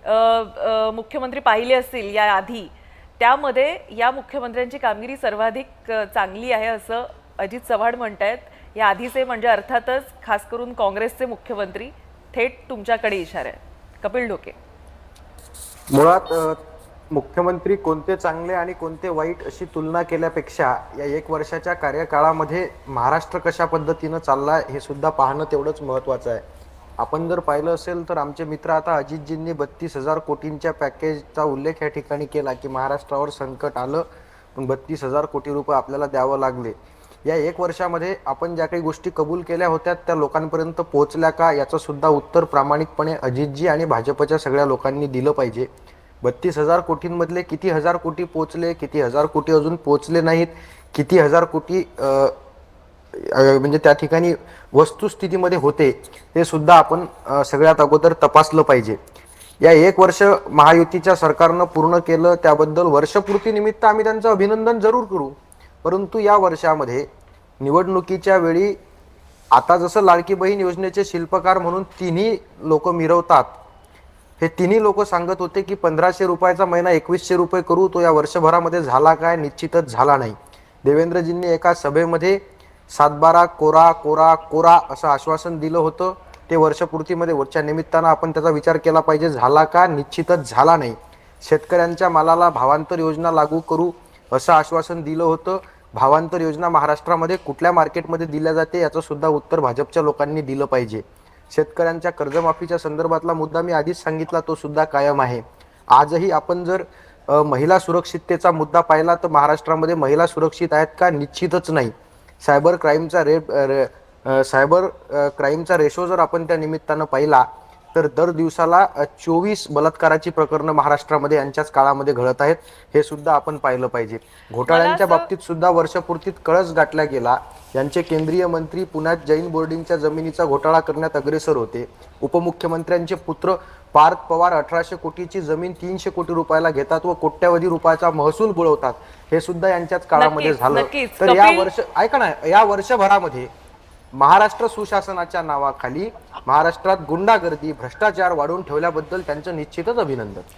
मुख्यमंत्री पाहिले असतील या आधी, त्यामध्ये या मुख्यमंत्र्यांची कामगिरी सर्वाधिक चांगली आहे असं अजित चव्हाण म्हणतायत। या आधीचे म्हणजे अर्थातच खास करून काँग्रेसचे मुख्यमंत्री थेट तुमच्याकडे इशारा आहे। कपिल ढोके, मुळात मुख्यमंत्री कोणते चांगले आणि कोणते वाईट अशी तुलना केल्यापेक्षा या 1 वर्षाच्या कार्यकाळामध्ये महाराष्ट्र कशा पद्धतीनं चाललाय हे सुद्धा पाहणं तेवढंच महत्त्वाचं आहे। आपण जर पाहिलं असेल तर आमचे मित्र आता अजितजींनी 32,000 कोटींच्या पॅकेजचा उल्लेख या ठिकाणी केला की महाराष्ट्रावर संकट आलं पण 32,000 कोटी रुपये आपल्याला द्यावं लागले। या 1 वर्षामध्ये आपण ज्या काही गोष्टी कबूल केल्या होत्या त्या लोकांपर्यंत पोहोचल्या का याचं सुद्धा उत्तर प्रामाणिकपणे अजितजी आणि भाजपच्या सगळ्या लोकांनी दिलं पाहिजे। 32,000 कोटींमधले किती हजार कोटी पोहोचले, किती हजार कोटी अजून पोहोचले नाहीत, किती हजार कोटी म्हणजे त्या ठिकाणी वस्तुस्थितीमध्ये होते ते सुद्धा आपण सगळ्यात अगोदर तपासलं पाहिजे। या 1 वर्ष महायुतीच्या सरकारनं पूर्ण केलं त्याबद्दल वर्षपूर्ती निमित्त आम्ही त्यांचं अभिनंदन जरूर करू, परंतु या वर्षामध्ये निवडणुकीच्या वेळी आता जसं लाडकी बहीण योजनेचे शिल्पकार म्हणून तिन्ही लोक मिरवतात, हे तिन्ही लोक सांगत होते की 1,500 रुपयाचा महिना 2,100 रुपये करू, तो या वर्षभरामध्ये झाला काय? निश्चितच झाला नाही। देवेंद्रजींनी एका सभेमध्ये 7/12 कोरा कोरा कोरा असं आश्वासन दिलं होतं, ते वर्षपूर्तीमध्ये वरच्या निमित्तानं आपण त्याचा विचार केला पाहिजे, झाला का? निश्चितच झाला नाही। शेतकऱ्यांच्या मालाला भावांतर योजना लागू करू असं आश्वासन दिलं होतं, भावांतर योजना महाराष्ट्रामध्ये कुठल्या मार्केटमध्ये दिल्या जाते याचं सुद्धा उत्तर भाजपच्या लोकांनी दिलं पाहिजे। शेतकऱ्यांच्या कर्जमाफीच्या संदर्भातला मुद्दा मी आधीच सांगितला, तो सुद्धा कायम आहे। आजही आपण जर महिला सुरक्षिततेचा मुद्दा पाहिला तर महाराष्ट्रामध्ये महिला सुरक्षित आहेत का? निश्चितच नाही। सायबर क्राईमचा रेशो जर आपण त्या निमित्तानं पाहिला तर दर दिवसाला 24 बलात्काराची प्रकरणं महाराष्ट्रामध्ये यांच्याच काळामध्ये घडत आहेत, हे सुद्धा आपण पाहिलं पाहिजे। घोटाळ्यांच्या बाबतीत सुद्धा वर्षपूर्तीत कळस गाठला गेला। यांचे केंद्रीय मंत्री पुण्यात जैन बोर्डिंगच्या जमिनीचा घोटाळा करण्यात अग्रेसर होते। उपमुख्यमंत्र्यांचे पुत्र पार्थ पवार 1,800 कोटीची जमीन 300 कोटी रुपयाला घेतात व कोट्यवधी रुपयाचा महसूल बुडवतात, हे सुद्धा यांच्याच काळामध्ये झालं। तर या वर्षभरामध्ये महाराष्ट्र सुशासनाच्या नावाखाली महाराष्ट्रात गुंडागर्दी भ्रष्टाचार वाढवून ठेवल्याबद्दल त्यांचं निश्चितच अभिनंदन।